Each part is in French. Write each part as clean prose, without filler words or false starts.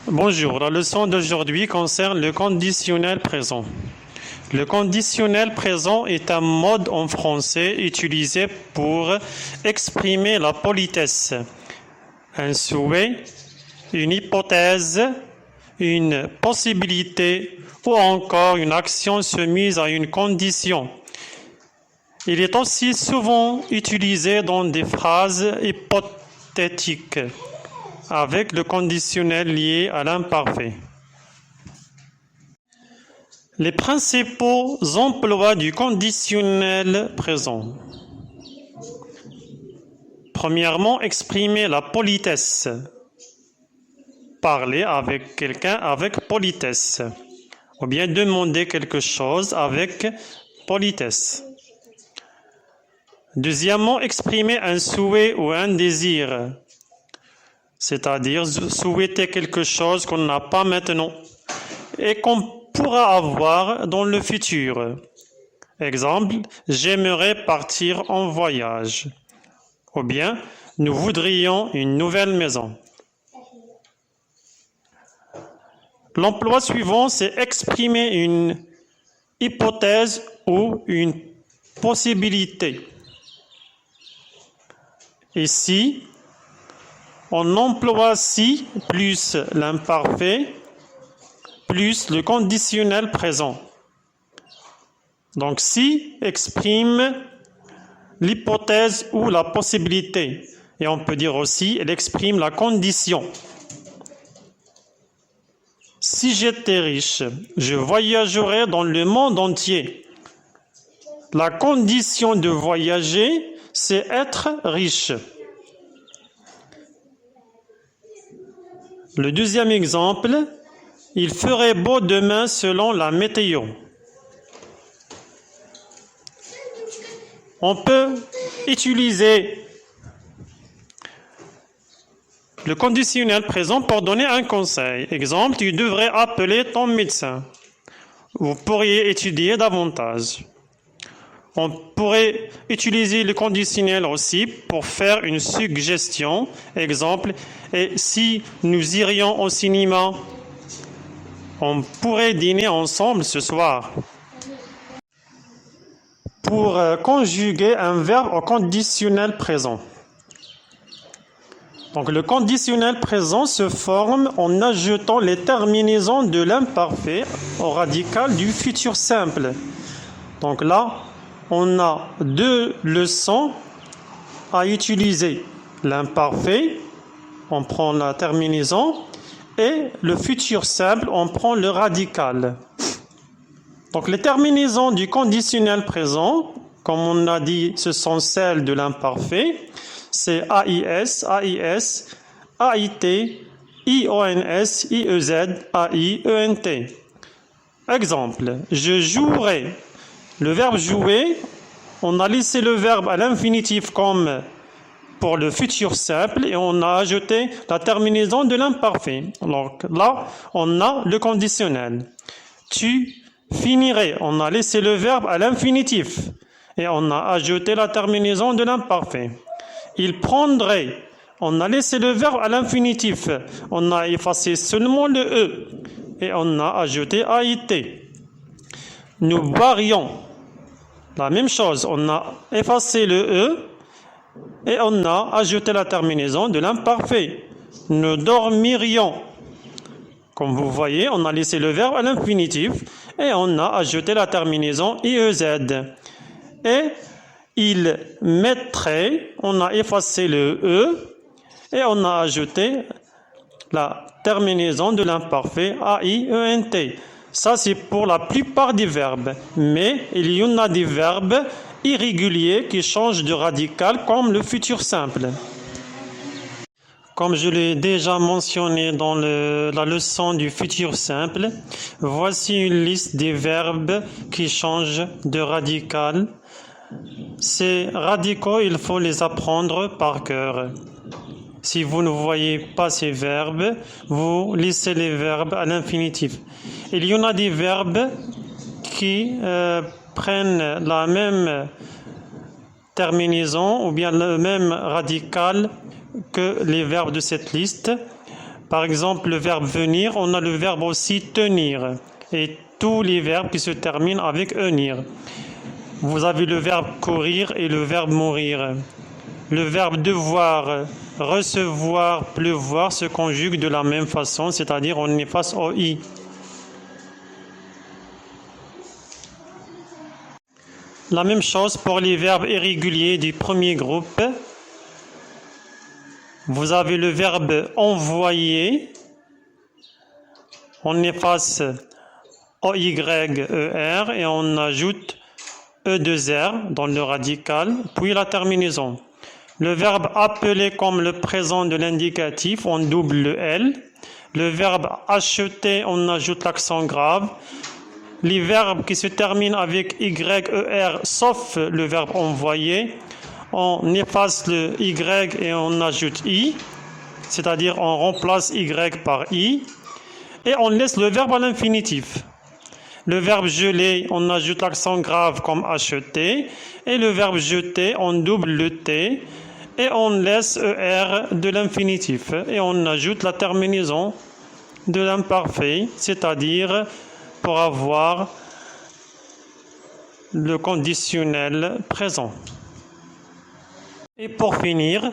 Bonjour, la leçon d'aujourd'hui concerne le conditionnel présent. Le conditionnel présent est un mode en français utilisé pour exprimer la politesse, un souhait, une hypothèse, une possibilité ou encore une action soumise à une condition. Il est aussi souvent utilisé dans des phrases hypothétiques avec le conditionnel lié à l'imparfait. Les principaux emplois du conditionnel présent. Premièrement, exprimer la politesse. Parler avec quelqu'un avec politesse. Ou bien demander quelque chose avec politesse. Deuxièmement, exprimer un souhait ou un désir. C'est-à-dire souhaiter quelque chose qu'on n'a pas maintenant et qu'on pourra avoir dans le futur. Exemple, j'aimerais partir en voyage. Ou bien, nous voudrions une nouvelle maison. L'emploi suivant, c'est exprimer une hypothèse ou une possibilité. Ici, on emploie si plus l'imparfait plus le conditionnel présent. Donc si exprime l'hypothèse ou la possibilité. Et on peut dire aussi, elle exprime la condition. Si j'étais riche, je voyagerais dans le monde entier. La condition de voyager, c'est être riche. Le deuxième exemple, il ferait beau demain selon la météo. On peut utiliser le conditionnel présent pour donner un conseil. Exemple, tu devrais appeler ton médecin. Vous pourriez étudier davantage. On pourrait utiliser le conditionnel aussi pour faire une suggestion. Exemple, et si nous irions au cinéma, on pourrait dîner ensemble ce soir. Pour conjuguer un verbe au conditionnel présent. Donc le conditionnel présent se forme en ajoutant les terminaisons de l'imparfait au radical du futur simple. Donc là, on a deux leçons à utiliser. L'imparfait, on prend la terminaison, et le futur simple, on prend le radical. Donc les terminaisons du conditionnel présent, comme on a dit, ce sont celles de l'imparfait. C'est AIS, AIS, AIT, IONS, IEZ, AIENT. Exemple, je jouerai. Le verbe jouer, on a laissé le verbe à l'infinitif comme pour le futur simple et on a ajouté la terminaison de l'imparfait. Donc là, on a le conditionnel. Tu finirais, on a laissé le verbe à l'infinitif et on a ajouté la terminaison de l'imparfait. Il prendrait, on a laissé le verbe à l'infinitif, on a effacé seulement le E et on a ajouté AIT. Nous boirions. La même chose, on a effacé le E et on a ajouté la terminaison de l'imparfait. Nous dormirions. Comme vous voyez, on a laissé le verbe à l'infinitif et on a ajouté la terminaison IEZ. Et il mettrait, on a effacé le E et on a ajouté la terminaison de l'imparfait AIENT. Ça, c'est pour la plupart des verbes. Mais il y en a des verbes irréguliers qui changent de radical comme le futur simple. Comme je l'ai déjà mentionné dans la leçon du futur simple, voici une liste des verbes qui changent de radical. Ces radicaux, il faut les apprendre par cœur. Si vous ne voyez pas ces verbes, vous laissez les verbes à l'infinitif. Il y en a des verbes qui prennent la même terminaison ou bien le même radical que les verbes de cette liste. Par exemple, le verbe venir, on a le verbe aussi tenir. Et tous les verbes qui se terminent avec enir. Vous avez le verbe courir et le verbe mourir. Le verbe devoir, recevoir, pleuvoir se conjugue de la même façon, c'est-à-dire on efface OI. La même chose pour les verbes irréguliers du premier groupe. Vous avez le verbe envoyer. On efface OYER et on ajoute E2R dans le radical, puis la terminaison. Le verbe appeler comme le présent de l'indicatif, on double le L. Le verbe acheter, on ajoute l'accent grave. Les verbes qui se terminent avec YER, sauf le verbe envoyer, on efface le Y et on ajoute I, c'est-à-dire on remplace Y par I, et on laisse le verbe à l'infinitif. Le verbe geler, on ajoute l'accent grave comme acheter, et le verbe jeter, on double le T, et on laisse ER de l'infinitif, et on ajoute la terminaison de l'imparfait, c'est-à-dire pour avoir le conditionnel présent. Et pour finir,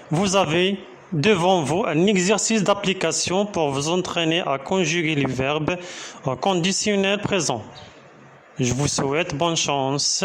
vous avez devant vous un exercice d'application pour vous entraîner à conjuguer les verbes au conditionnel présent. Je vous souhaite bonne chance.